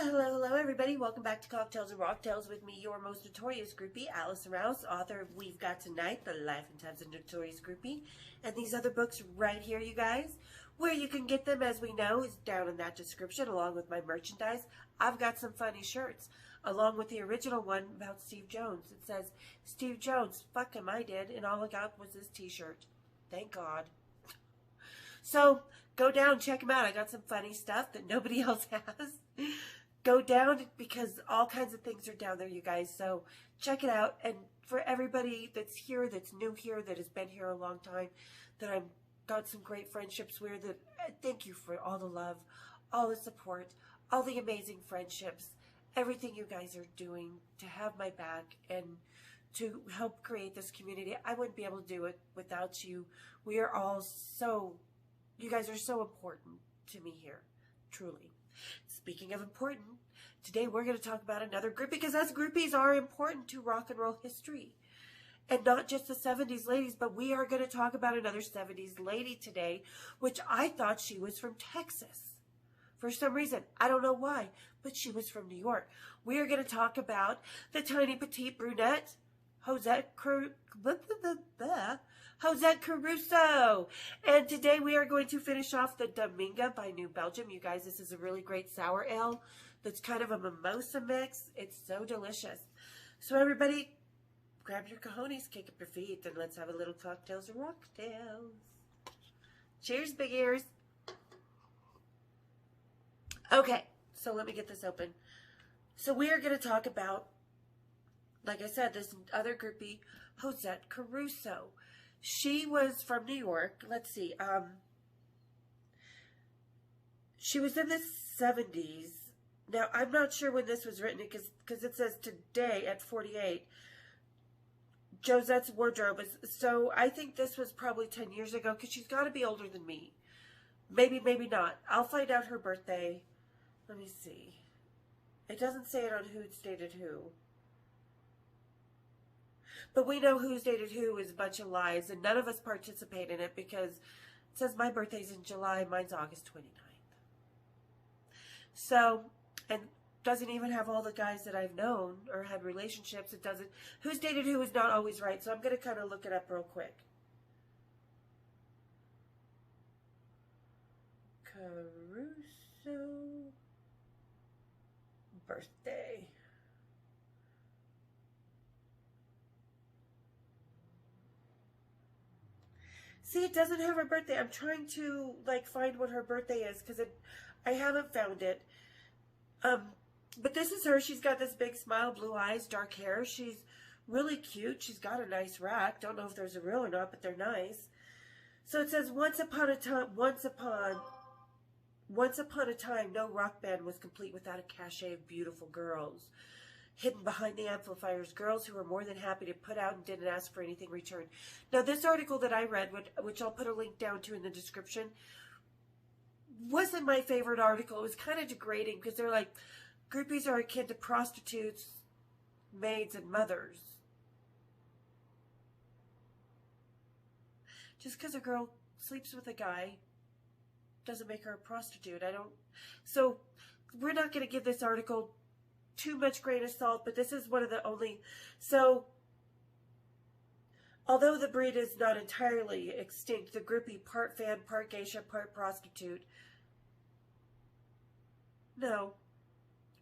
Hello, everybody. Welcome back to Cocktails and Rocktails with me, your most notorious groupie, Allison Rouse, author of We've Got Tonight, The Life and Times of Notorious Groupie, and these other books right here, you guys. Where you can get them, as we know, is down in that description, along with my merchandise. I've got some funny shirts, along with the original one about Steve Jones. It says, Steve Jones, fuck him, I did, and all I got was this t-shirt. Thank God. So, go down, check them out. I got some funny stuff that nobody else has. Go down because all kinds of things are down there, you guys. So, check it out. And for everybody that's here, that's new here, that has been here a long time, that I've got some great friendships with, that thank you for all the love, all the support, all the amazing friendships, everything you guys are doing to have my back and to help create this community. I wouldn't be able to do it without you. We are all you guys are so important to me here, truly. Speaking of important, today we're going to talk about another groupie, because us groupies are important to rock and roll history. And not just the 70s ladies, but we are going to talk about another 70s lady today, which I thought she was from Texas. For some reason, I don't know why, but she was from New York. We are going to talk about the tiny petite brunette, Josette Caruso. And today we are going to finish off the Dominga by New Belgium. You guys, this is a really great sour ale that's kind of a mimosa mix. It's so delicious. So everybody, grab your cojones, kick up your feet, and let's have a little cocktails or rocktails. Cheers, big ears. Okay, so let me get this open. So we are going to talk about, like I said, this other groupie, Josette Caruso. She was from New York. Let's see. She was in the 70s. Now, I'm not sure when this was written because it says today at 48. Josette's wardrobe is, so I think this was probably 10 years ago, because she's got to be older than me. Maybe, maybe not. I'll find out her birthday. Let me see. It doesn't say it on who's dated who. But we know who's dated who is a bunch of lies, and none of us participate in it because it says my birthday's in July, mine's August 29th. So, and doesn't even have all the guys that I've known or had relationships. It doesn't. Who's dated who is not always right, so I'm going to kind of look it up real quick. Caruso birthday. See, it doesn't have her birthday. I'm trying to, find what her birthday is, because I haven't found it. But this is her. She's got this big smile, blue eyes, dark hair. She's really cute. She's got a nice rack. Don't know if there's a real or not, but they're nice. So it says, once upon a time, no rock band was complete without a cachet of beautiful girls. Hidden behind the amplifiers, girls who were more than happy to put out and didn't ask for anything in return. Now, this article that I read, which I'll put a link down to in the description, wasn't my favorite article. It was kind of degrading, because they're like, groupies are akin to prostitutes, maids, and mothers. Just because a girl sleeps with a guy doesn't make her a prostitute. So we're not going to give this article too much grain of salt, but this is one of the only. So although the breed is not entirely extinct, the groupie, part fan, part geisha, part prostitute. No,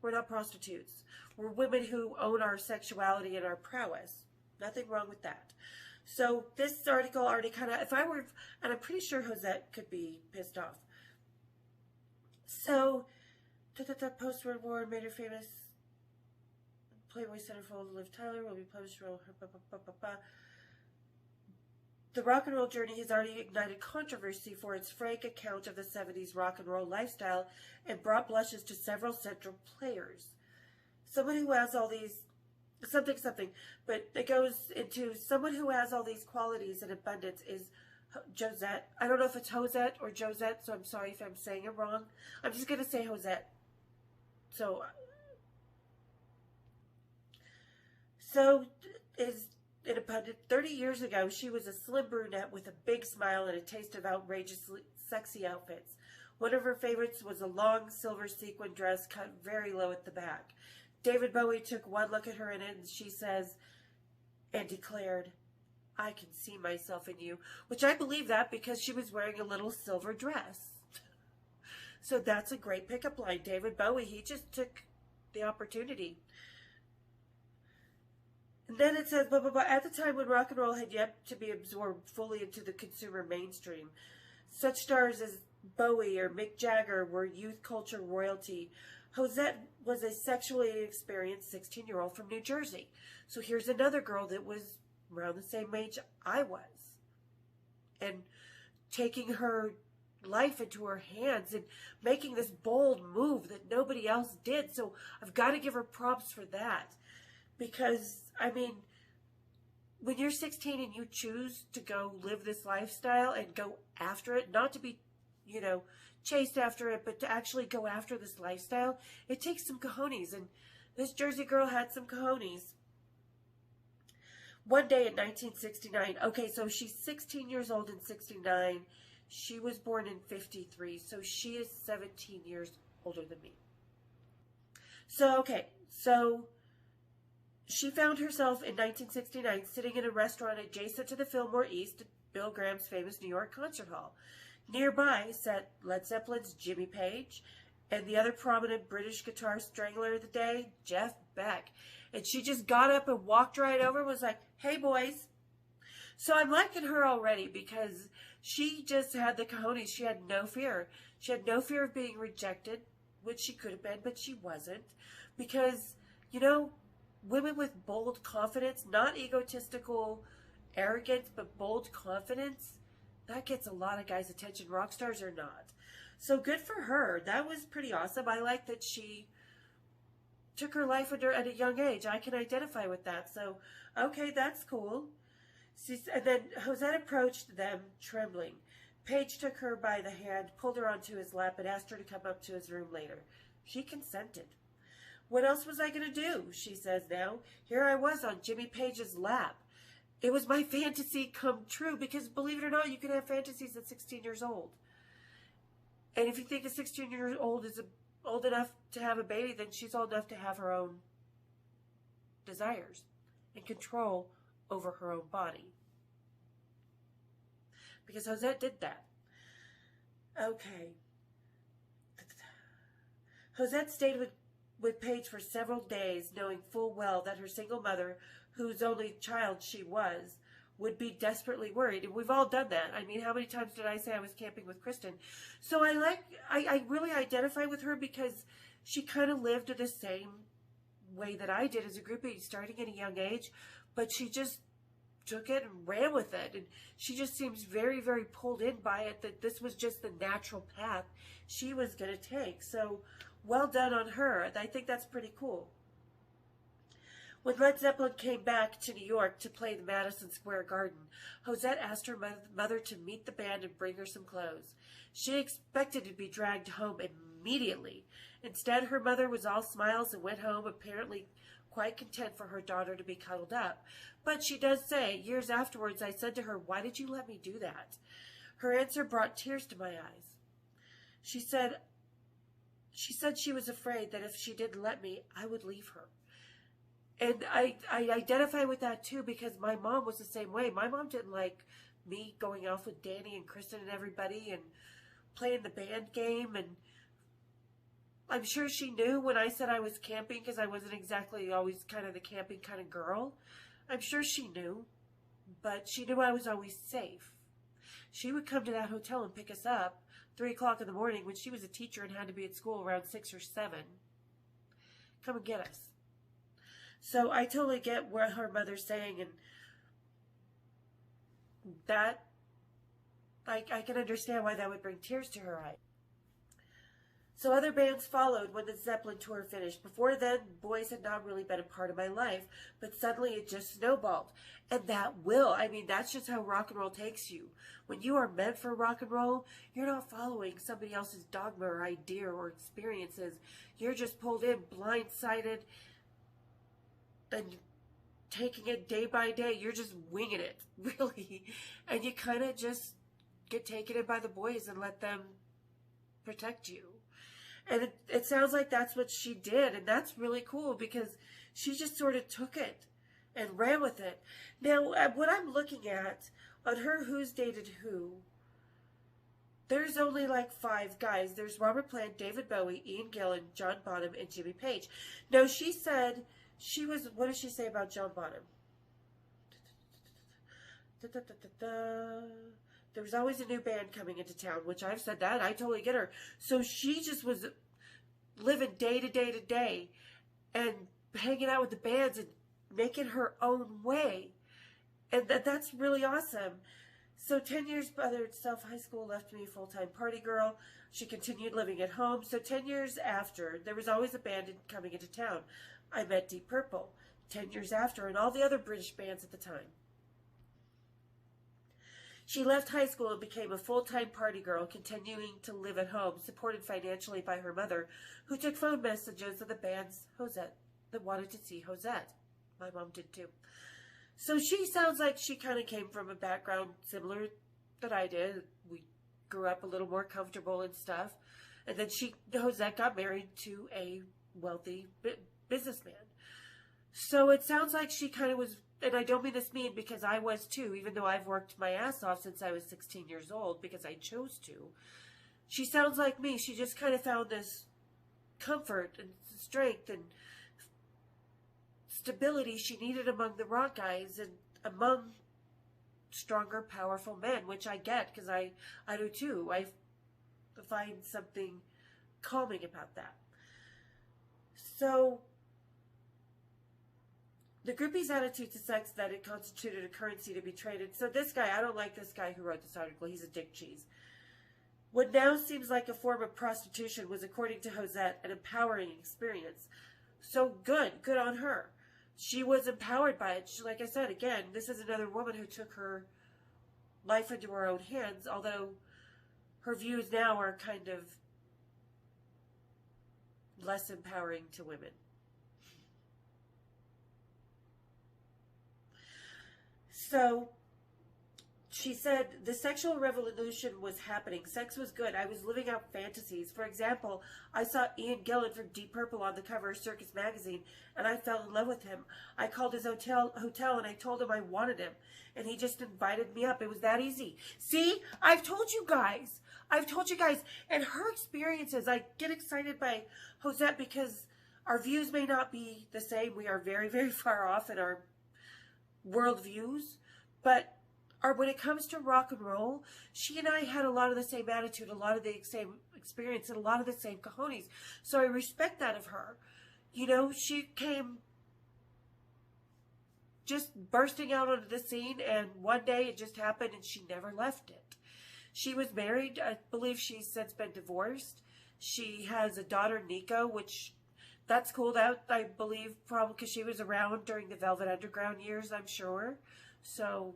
we're not prostitutes. We're women who own our sexuality and our prowess. Nothing wrong with that. So this article already kind of, and I'm pretty sure Josette could be pissed off. So, post-World War made her famous. Playboy centerfold Liv Tyler will be published. The rock and roll journey has already ignited controversy for its frank account of the 70s rock and roll lifestyle and brought blushes to several central players. Someone who has all these, but it goes into someone who has all these qualities in abundance is Josette. I don't know if it's Josette or Josette, so I'm sorry if I'm saying it wrong. I'm just going to say Josette. So, is in abundant. 30 years ago, she was a slim brunette with a big smile and a taste of outrageously sexy outfits. One of her favorites was a long silver sequin dress cut very low at the back. David Bowie took one look at her in it, and she says, and declared, "I can see myself in you," which I believe that because she was wearing a little silver dress. So that's a great pickup line. David Bowie, he just took the opportunity. And then it says, at the time when rock and roll had yet to be absorbed fully into the consumer mainstream, such stars as Bowie or Mick Jagger were youth culture royalty. Josette was a sexually inexperienced 16-year-old from New Jersey. So here's another girl that was around the same age I was. And taking her life into her hands and making this bold move that nobody else did. So I've got to give her props for that. Because, I mean, when you're 16 and you choose to go live this lifestyle and go after it, not to be, you know, chased after it, but to actually go after this lifestyle, it takes some cojones. And this Jersey girl had some cojones. One day in 1969, okay, so she's 16 years old in 69. She was born in 53, so she is 17 years older than me. So, okay, so she found herself in 1969 sitting in a restaurant adjacent to the Fillmore East, Bill Graham's famous New York concert hall. Nearby sat Led Zeppelin's Jimmy Page and the other prominent British guitar strangler of the day, Jeff Beck. And she just got up and walked right over and was like, "Hey, boys." So I'm liking her already because she just had the cojones. She had no fear. She had no fear of being rejected, which she could have been, but she wasn't. Because, you know, women with bold confidence, not egotistical arrogance, but bold confidence, that gets a lot of guys' attention. Rock stars are not. So good for her. That was pretty awesome. I like that she took her life at a young age. I can identify with that. So, okay, that's cool. And then Josette approached them trembling. Page took her by the hand, pulled her onto his lap, and asked her to come up to his room later. She consented. "What else was I going to do?" she says now. "Here I was on Jimmy Page's lap. It was my fantasy come true," because believe it or not, you can have fantasies at 16 years old. And if you think a 16-year-old is old enough to have a baby, then she's old enough to have her own desires and control over her own body. Because Josette did that. Okay. Josette stayed with Paige for several days, knowing full well that her single mother, whose only child she was, would be desperately worried. And we've all done that. I mean, how many times did I say I was camping with Kristen? So I really identify with her because she kind of lived the same way that I did as a groupie, starting at a young age, but she just took it and ran with it. And she just seems very, very pulled in by it, that this was just the natural path she was going to take. So well done on her. I think that's pretty cool. When Led Zeppelin came back to New York to play the Madison Square Garden, Josette asked her mother to meet the band and bring her some clothes. She expected to be dragged home immediately. Instead, her mother was all smiles and went home, apparently quite content for her daughter to be cuddled up. But she does say, years afterwards, I said to her, "Why did you let me do that?" Her answer brought tears to my eyes. She said she was afraid that if she didn't let me, I would leave her. And I identify with that too, because my mom was the same way. My mom didn't like me going off with Danny and Kristen and everybody and playing the band game. And I'm sure she knew when I said I was camping, because I wasn't exactly always kind of the camping kind of girl. I'm sure she knew, but she knew I was always safe. She would come to that hotel and pick us up 3 o'clock in the morning when she was a teacher and had to be at school around 6 or 7. Come and get us. So I totally get what her mother's saying, and that, I can understand why that would bring tears to her eyes. So other bands followed when the Zeppelin tour finished. Before then, boys had not really been a part of my life, but suddenly it just snowballed. And that will. I mean, that's just how rock and roll takes you. When you are meant for rock and roll, you're not following somebody else's dogma or idea or experiences. You're just pulled in, blindsided, and taking it day by day. You're just winging it, really. And you kind of just get taken in by the boys and let them protect you. And it sounds like that's what she did. And that's really cool because she just sort of took it and ran with it. Now, what I'm looking at on her Who's Dated Who, there's only like 5 guys. There's Robert Plant, David Bowie, Ian Gillan, John Bonham, and Jimmy Page. Now, she said she was, what did she say about John Bonham? There was always a new band coming into town, which I've said that. I totally get her. So she just was living day to day to day and hanging out with the bands and making her own way. And that's really awesome. So 10 years brother itself, high school left me full-time party girl. She continued living at home. So 10 years after, there was always a band coming into town. I met Deep Purple 10 years after and all the other British bands at the time. She left high school and became a full-time party girl, continuing to live at home, supported financially by her mother, who took phone messages of the band's Josette that wanted to see Josette. My mom did too. So she sounds like she kind of came from a background similar that I did. We grew up a little more comfortable and stuff. And then Josette got married to a wealthy businessman. So it sounds like she kind of was, and I don't mean this mean because I was too, even though I've worked my ass off since I was 16 years old because I chose to. She sounds like me. She just kind of found this comfort and strength and stability she needed among the rock guys and among stronger, powerful men, which I get because I do too. I find something calming about that. So the groupie's attitude to sex, that it constituted a currency to be traded. So this guy, I don't like this guy who wrote this article. He's a dick cheese. What now seems like a form of prostitution was, according to Josette, an empowering experience. So good on her. She was empowered by it. She, like I said, again, this is another woman who took her life into her own hands, although her views now are kind of less empowering to women. So she said, the sexual revolution was happening. Sex was good. I was living out fantasies. For example, I saw Ian Gillan from Deep Purple on the cover of Circus magazine, and I fell in love with him. I called his hotel, and I told him I wanted him, and he just invited me up. It was that easy. See, I've told you guys. And her experiences, I get excited by Josette because our views may not be the same. We are very, very far off in our worldviews, but when it comes to rock and roll, she and I had a lot of the same attitude, a lot of the same experience, and a lot of the same cojones. So I respect that of her. You know, she came just bursting out onto the scene, and one day it just happened, and she never left it. She was married. I believe she's since been divorced. She has a daughter, Nico, which that's cool. That I believe probably because she was around during the Velvet Underground years, I'm sure. So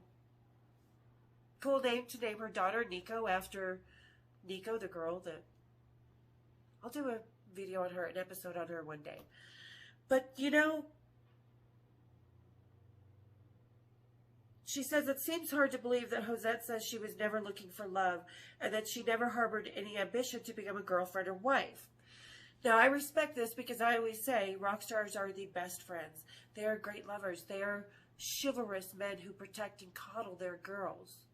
cool name to name her daughter Nico after Nico, the girl that I'll do a video on her, an episode on her one day. But you know, she says it seems hard to believe that Josette says she was never looking for love and that she never harbored any ambition to become a girlfriend or wife. Now, I respect this because I always say rock stars are the best friends. They are great lovers. They are chivalrous men who protect and coddle their girls.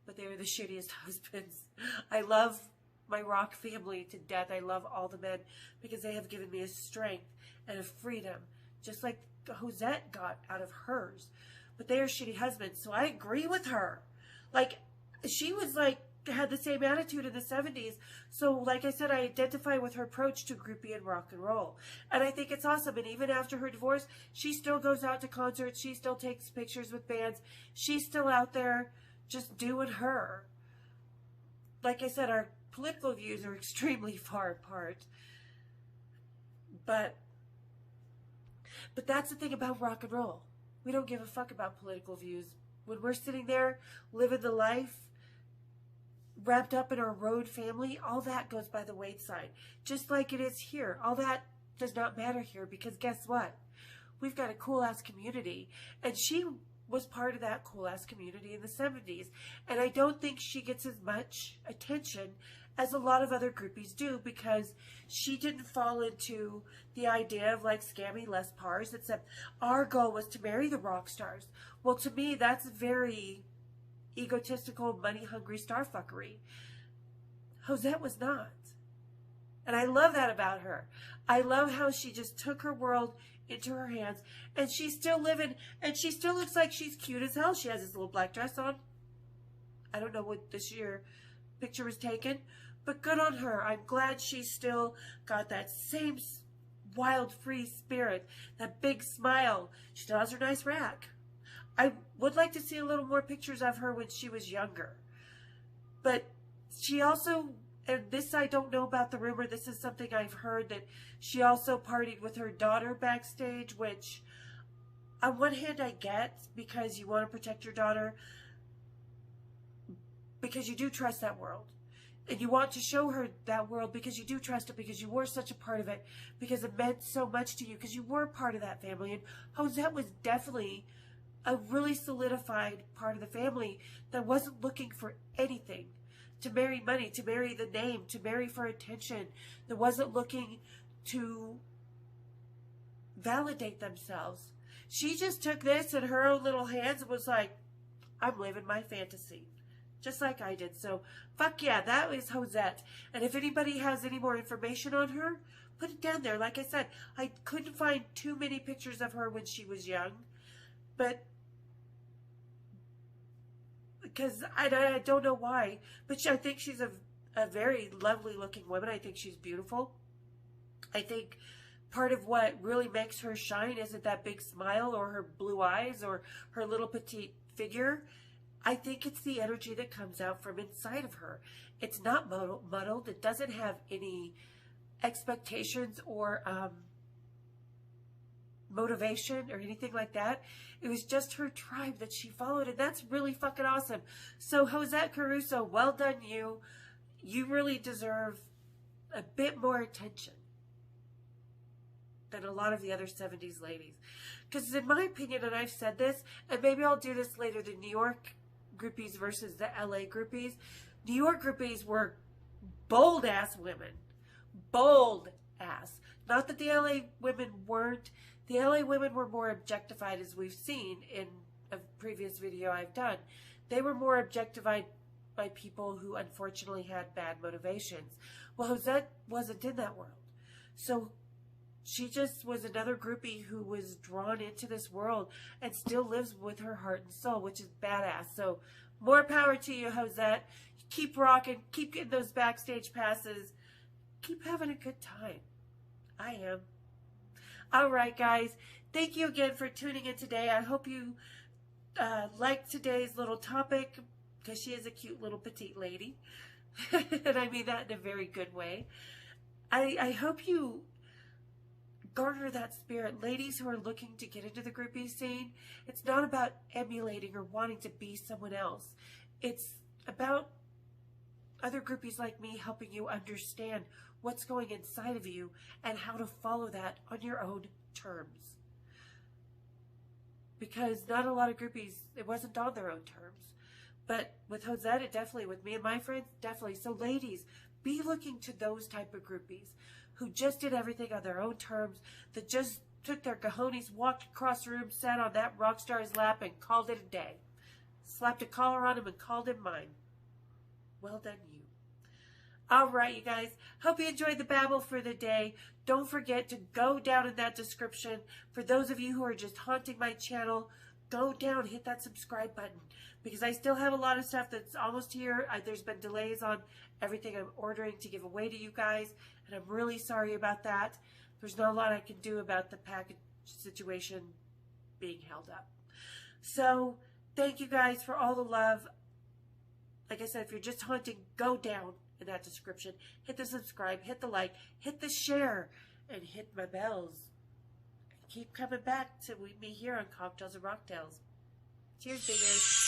But they are the shittiest husbands. I love my rock family to death. I love all the men because they have given me a strength and a freedom, just like Josette got out of hers. But they are shitty husbands, so I agree with her. Like, she was like, had the same attitude in the 70s. So, like I said, I identify with her approach to groupie and rock and roll. And I think it's awesome. And even after her divorce, she still goes out to concerts. She still takes pictures with bands. She's still out there just doing her. Like I said, our political views are extremely far apart. But that's the thing about rock and roll. We don't give a fuck about political views. When we're sitting there living the life, wrapped up in our road family, all that goes by the wayside. Just like it is here. All that does not matter here because guess what? We've got a cool-ass community. And she was part of that cool-ass community in the 70s. And I don't think she gets as much attention as a lot of other groupies do, because she didn't fall into the idea of like scammy Les Pars, except our goal was to marry the rock stars. Well, to me, that's very egotistical, money-hungry starfuckery. Josette was not. And I love that about her. I love how she just took her world into her hands, and she's still living, and she still looks like she's cute as hell. She has this little black dress on. I don't know what this year picture was taken, but good on her. I'm glad she's still got that same wild, free spirit, that big smile. She still has her nice rack. I would like to see a little more pictures of her when she was younger. But she also, and this I don't know about the rumor, this is something I've heard, that she also partied with her daughter backstage, which on one hand I get, because you want to protect your daughter, because you do trust that world. And you want to show her that world because you do trust it, because you were such a part of it, because it meant so much to you, because you were part of that family. And Josette was definitely a really solidified part of the family that wasn't looking for anything. To marry money, to marry the name, to marry for attention. That wasn't looking to validate themselves. She just took this in her own little hands and was like, I'm living my fantasy. Just like I did. So, fuck yeah, that is Josette. And if anybody has any more information on her, put it down there. Like I said, I couldn't find too many pictures of her when she was young. But, because I don't know why. But I think she's a very lovely looking woman. I think she's beautiful. I think part of what really makes her shine isn't that big smile or her blue eyes or her little petite figure. I think it's the energy that comes out from inside of her. It's not muddled. It doesn't have any expectations or motivation or anything like that. It was just her tribe that she followed, and that's really fucking awesome. So Josette Caruso, well done you. You really deserve a bit more attention than a lot of the other 70s ladies. Because in my opinion, and I've said this, and maybe I'll do this later, the New York groupies versus the LA groupies. New York groupies were bold ass women. Bold ass. Not that the LA women weren't. The LA women were more objectified, as we've seen in a previous video I've done. They were more objectified by people who unfortunately had bad motivations. Well, Josette wasn't in that world. So she just was another groupie who was drawn into this world and still lives with her heart and soul, which is badass. So more power to you, Josette. Keep rocking. Keep getting those backstage passes. Keep having a good time. I am. All right, guys. Thank you again for tuning in today. I hope you liked today's little topic, because she is a cute little petite lady. And I mean that in a very good way. I hope you garner that spirit. Ladies who are looking to get into the groupie scene, it's not about emulating or wanting to be someone else. It's about other groupies like me helping you understand what's going inside of you and how to follow that on your own terms. Because not a lot of groupies, it wasn't on their own terms. But with Josette, it definitely, with me and my friends, definitely. So ladies, be looking to those type of groupies who just did everything on their own terms, that just took their cojones, walked across the room, sat on that rock star's lap, and called it a day. Slapped a collar on him and called him mine. Well done, you. All right, you guys. Hope you enjoyed the babble for the day. Don't forget to go down in that description. For those of you who are just haunting my channel, go down, hit that subscribe button, because I still have a lot of stuff that's almost here. There's been delays on everything I'm ordering to give away to you guys, and I'm really sorry about that. There's not a lot I can do about the package situation being held up. So thank you guys for all the love. Like I said, if you're just haunting, go down in that description. Hit the subscribe, hit the like, hit the share, and hit my bells. And keep coming back to meet me here on Cocktails and Rocktails. Cheers, bingers.